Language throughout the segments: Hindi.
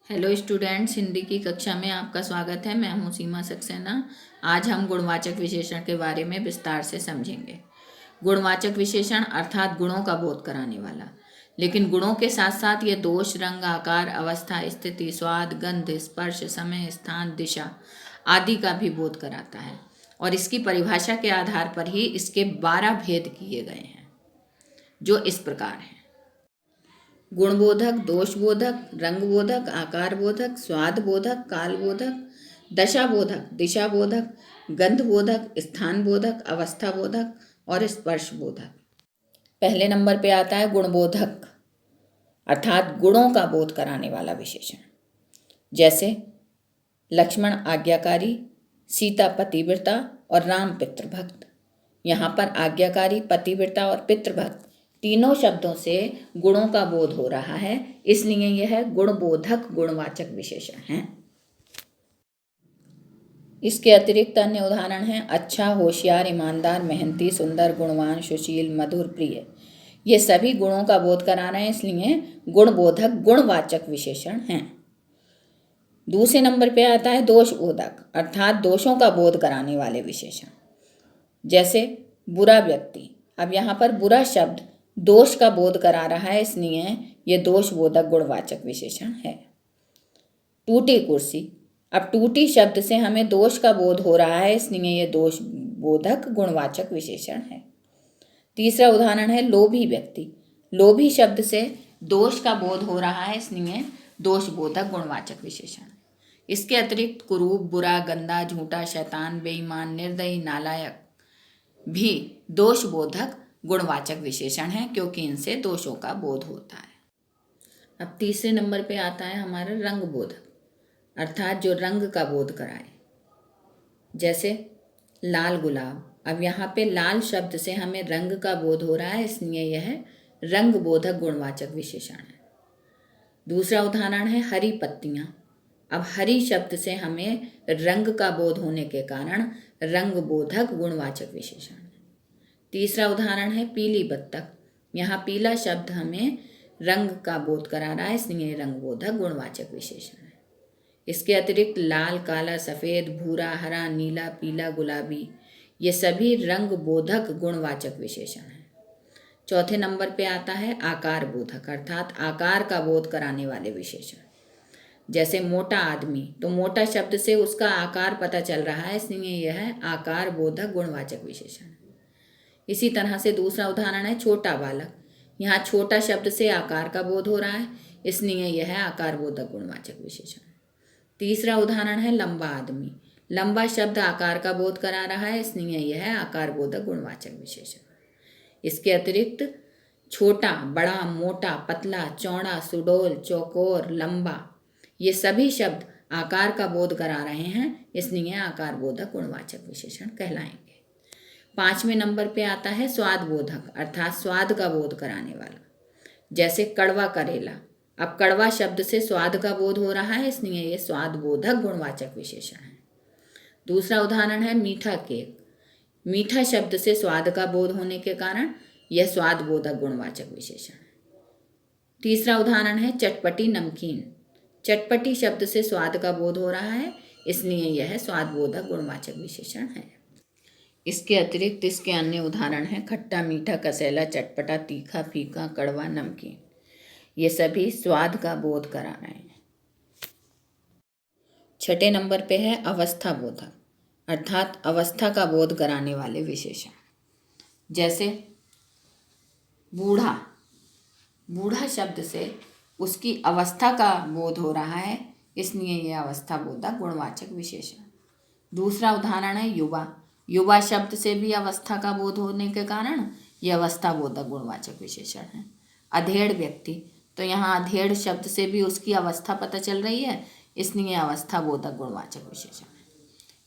हेलो स्टूडेंट्स, हिंदी की कक्षा में आपका स्वागत है। मैं हूं सीमा सक्सेना। आज हम गुणवाचक विशेषण के बारे में विस्तार से समझेंगे। गुणवाचक विशेषण अर्थात गुणों का बोध कराने वाला, लेकिन गुणों के साथ साथ ये दोष, रंग, आकार, अवस्था, स्थिति, स्वाद, गंध, स्पर्श, समय, स्थान, दिशा आदि का भी बोध कराता है। और इसकी परिभाषा के आधार पर ही इसके 12 भेद किए गए हैं, जो इस प्रकार हैं: गुणबोधक, दोषबोधक, रंगबोधक, आकारबोधक, स्वादबोधक, कालबोधक, दशाबोधक, दिशाबोधक, गंधबोधक, स्थानबोधक, अवस्थाबोधक और स्पर्शबोधक। पहले नंबर पे आता है गुणबोधक अर्थात गुणों का बोध कराने वाला विशेषण। जैसे लक्ष्मण आज्ञाकारी, सीता पतिव्रता और राम पितृभक्त। यहाँ पर आज्ञाकारी, पतिव्रता और पितृभक्त तीनों शब्दों से गुणों का बोध हो रहा है, इसलिए यह गुणबोधक गुणवाचक विशेषण है। इसके अतिरिक्त अन्य उदाहरण हैं अच्छा, होशियार, ईमानदार, मेहनती, सुंदर, गुणवान, सुशील, मधुर, प्रिय। ये सभी गुणों का बोध करा रहे हैं, इसलिए गुणबोधक गुणवाचक विशेषण हैं। दूसरे नंबर पे आता है दोषबोधक अर्थात दोषों का बोध कराने वाले विशेषण। जैसे बुरा व्यक्ति। अब यहाँ पर बुरा शब्द दोष का बोध करा रहा है, इसलिए ये दोषबोधक गुणवाचक विशेषण है। टूटी कुर्सी। अब टूटी शब्द से हमें दोष का बोध हो रहा है, इसलिए ये दोषबोधक गुणवाचक विशेषण है। तीसरा उदाहरण है लोभी व्यक्ति। लोभी शब्द से दोष का बोध हो रहा है, इसलिए दोषबोधक गुणवाचक विशेषण। इसके अतिरिक्त कुरूप, बुरा, गंदा, झूठा, शैतान, बेईमान, निर्दयी, नालायक भी दोषबोधक गुणवाचक विशेषण है, क्योंकि इनसे दोषों का बोध होता है। अब तीसरे नंबर पे आता है हमारा रंगबोधक अर्थात जो रंग का बोध कराए। जैसे लाल गुलाब। अब यहाँ पे लाल शब्द से हमें रंग का बोध हो रहा है, इसलिए यह रंगबोधक गुणवाचक विशेषण है। दूसरा उदाहरण है हरी पत्तियाँ। अब हरी शब्द से हमें रंग का बोध होने के कारण रंगबोधक गुणवाचक विशेषण है। तीसरा उदाहरण है पीली बत्तख। यहाँ पीला शब्द हमें रंग का बोध करा रहा है, इसलिए रंगबोधक गुणवाचक विशेषण है। इसके अतिरिक्त लाल, काला, सफ़ेद, भूरा, हरा, नीला, पीला, गुलाबी ये सभी रंगबोधक गुणवाचक विशेषण हैं। चौथे नंबर पे आता है आकार बोधक अर्थात आकार का बोध कराने वाले विशेषण। जैसे मोटा आदमी, तो मोटा शब्द से उसका आकार पता चल रहा है, इसलिए यह आकार बोधक गुणवाचक विशेषण है। इसी तरह से दूसरा उदाहरण है छोटा बालक। यहाँ छोटा शब्द से आकार का बोध हो रहा है, इसलिए यह आकार बोधक गुणवाचक विशेषण है। तीसरा उदाहरण है लंबा आदमी। लंबा शब्द आकार का बोध करा रहा है, इसलिए यह आकार बोधक गुणवाचक विशेषण है। इसके अतिरिक्त छोटा, बड़ा, मोटा, पतला, चौड़ा, सुडौल, चौकोर, लंबा ये सभी शब्द आकार का बोध करा रहे हैं, इसलिए आकार बोधक गुणवाचक विशेषण कहलाएंगे। पांचवें नंबर पे आता है स्वाद बोधक अर्थात स्वाद का बोध कराने वाला। जैसे कड़वा करेला। अब कड़वा शब्द से स्वाद का बोध हो रहा है, इसलिए ये स्वाद बोधक गुणवाचक विशेषण है। दूसरा उदाहरण है मीठा केक। मीठा शब्द से स्वाद का बोध होने के कारण यह स्वाद बोधक गुणवाचक विशेषण है। तीसरा उदाहरण है चटपटी नमकीन। चटपटी शब्द से स्वाद का बोध हो रहा है, इसलिए यह स्वाद बोधक गुणवाचक विशेषण है। इसके अतिरिक्त इसके अन्य उदाहरण हैं खट्टा, मीठा, कसैला, चटपटा, तीखा, फीका, कड़वा, नमकीन ये सभी स्वाद का बोध करा रहे हैं। छठे नंबर पे है अवस्था बोधक अर्थात अवस्था का बोध कराने वाले विशेषण। जैसे बूढ़ा। बूढ़ा शब्द से उसकी अवस्था का बोध हो रहा है, इसलिए यह अवस्था बोधक गुणवाचक विशेषण। दूसरा उदाहरण है युवा। युवा शब्द से भी अवस्था का बोध होने के कारण यह अवस्था बोधक गुणवाचक विशेषण है। अधेड़ व्यक्ति। तो यहाँ अधेड़ शब्द से भी उसकी अवस्था पता चल रही है, इसलिए अवस्था बोधक गुणवाचक विशेषण है।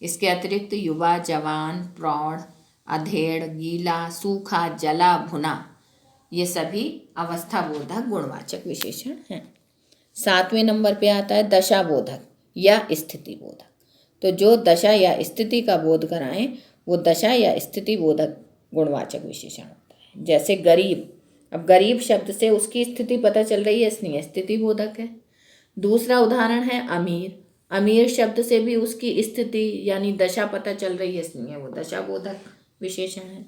इसके अतिरिक्त युवा, जवान, प्रौढ़, अधेड़, गीला, सूखा, जला, भुना ये सभी अवस्था बोधक गुणवाचक विशेषण हैं। सातवें नंबर पे आता है दशा बोधक या स्थिति बोधक। तो जो दशा या स्थिति का बोध कराएं वो दशा या स्थिति बोधक गुणवाचक विशेषण होता है। जैसे गरीब। अब गरीब शब्द से उसकी स्थिति पता चल रही है, इसलिए स्थिति बोधक है। दूसरा उदाहरण है अमीर। अमीर शब्द से भी उसकी स्थिति यानी दशा पता चल रही है, इसलिए वो दशाबोधक विशेषण है।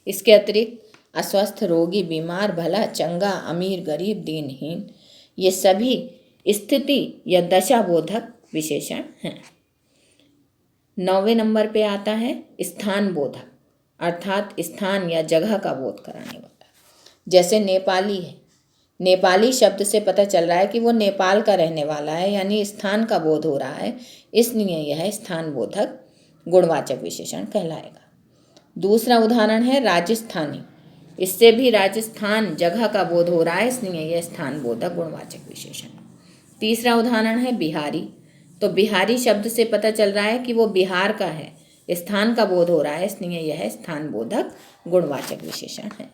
इसके अतिरिक्त अस्वस्थ, रोगी, बीमार, भला, चंगा, अमीर, गरीब, दीनहीन, ये सभी स्थिति या दशाबोधक विशेषण हैं। 9वें नंबर पे आता है स्थान बोधक, अर्थात स्थान या जगह का बोध कराने वाला। जैसे नेपाली है, नेपाली शब्द से पता चल रहा है कि वो नेपाल का रहने वाला है, यानी स्थान का बोध हो रहा है, इसलिए यह स्थान बोधक गुणवाचक विशेषण कहलाएगा। दूसरा उदाहरण है राजस्थानी। इससे भी राजस्थान जगह का बोध हो रहा है, इसलिए यह स्थान बोधक गुणवाचक विशेषण है। तीसरा उदाहरण है बिहारी। तो बिहारी शब्द से पता चल रहा है कि वो बिहार का है, स्थान का बोध हो रहा है, इसलिए यह स्थान बोधक गुणवाचक विशेषण है।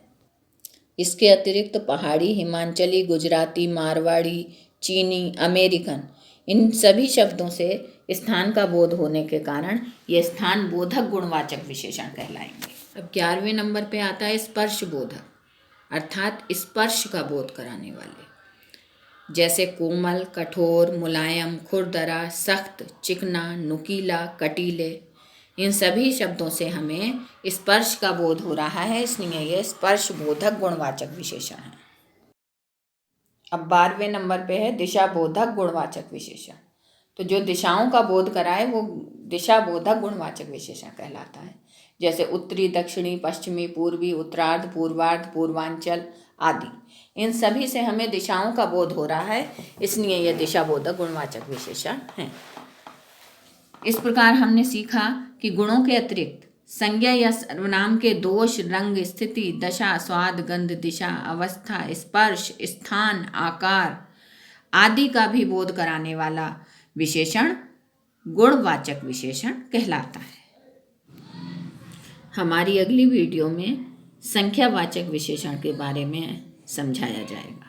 इसके अतिरिक्त पहाड़ी, हिमाचली, गुजराती, मारवाड़ी, चीनी, अमेरिकन, इन सभी शब्दों से स्थान का बोध होने के कारण ये स्थान बोधक गुणवाचक विशेषण कहलाएंगे। अब 11वें नंबर पे आता है स्पर्श बोधक, अर्थात स्पर्श का बोध कराने वाले। जैसे कोमल, कठोर, मुलायम, खुरदरा, सख्त, चिकना, नुकीला, कटीले, इन सभी शब्दों से हमें स्पर्श का बोध हो रहा है, इसलिए यह स्पर्श बोधक गुणवाचक विशेषण है। अब 12वें नंबर पे है दिशा बोधक गुणवाचक विशेषण। तो जो दिशाओं का बोध कराए वो दिशा बोधक गुणवाचक विशेषण कहलाता है। जैसे उत्तरी, दक्षिणी, पश्चिमी, पूर्वी, उत्तरार्ध, पूर्वार्ध, पूर्वांचल आदि, इन सभी से हमें दिशाओं का बोध हो रहा है, इसलिए यह दिशा बोधक गुणवाचक विशेषण है। इस प्रकार हमने सीखा कि गुणों के अतिरिक्त संज्ञा या सर्वनाम के दोष, रंग, स्थिति, दशा, स्वाद, गंध, दिशा, अवस्था, स्पर्श, स्थान, आकार आदि का भी बोध कराने वाला विशेषण गुणवाचक विशेषण कहलाता है। हमारी अगली वीडियो में संख्यावाचक विशेषण के बारे में समझाया जाएगा।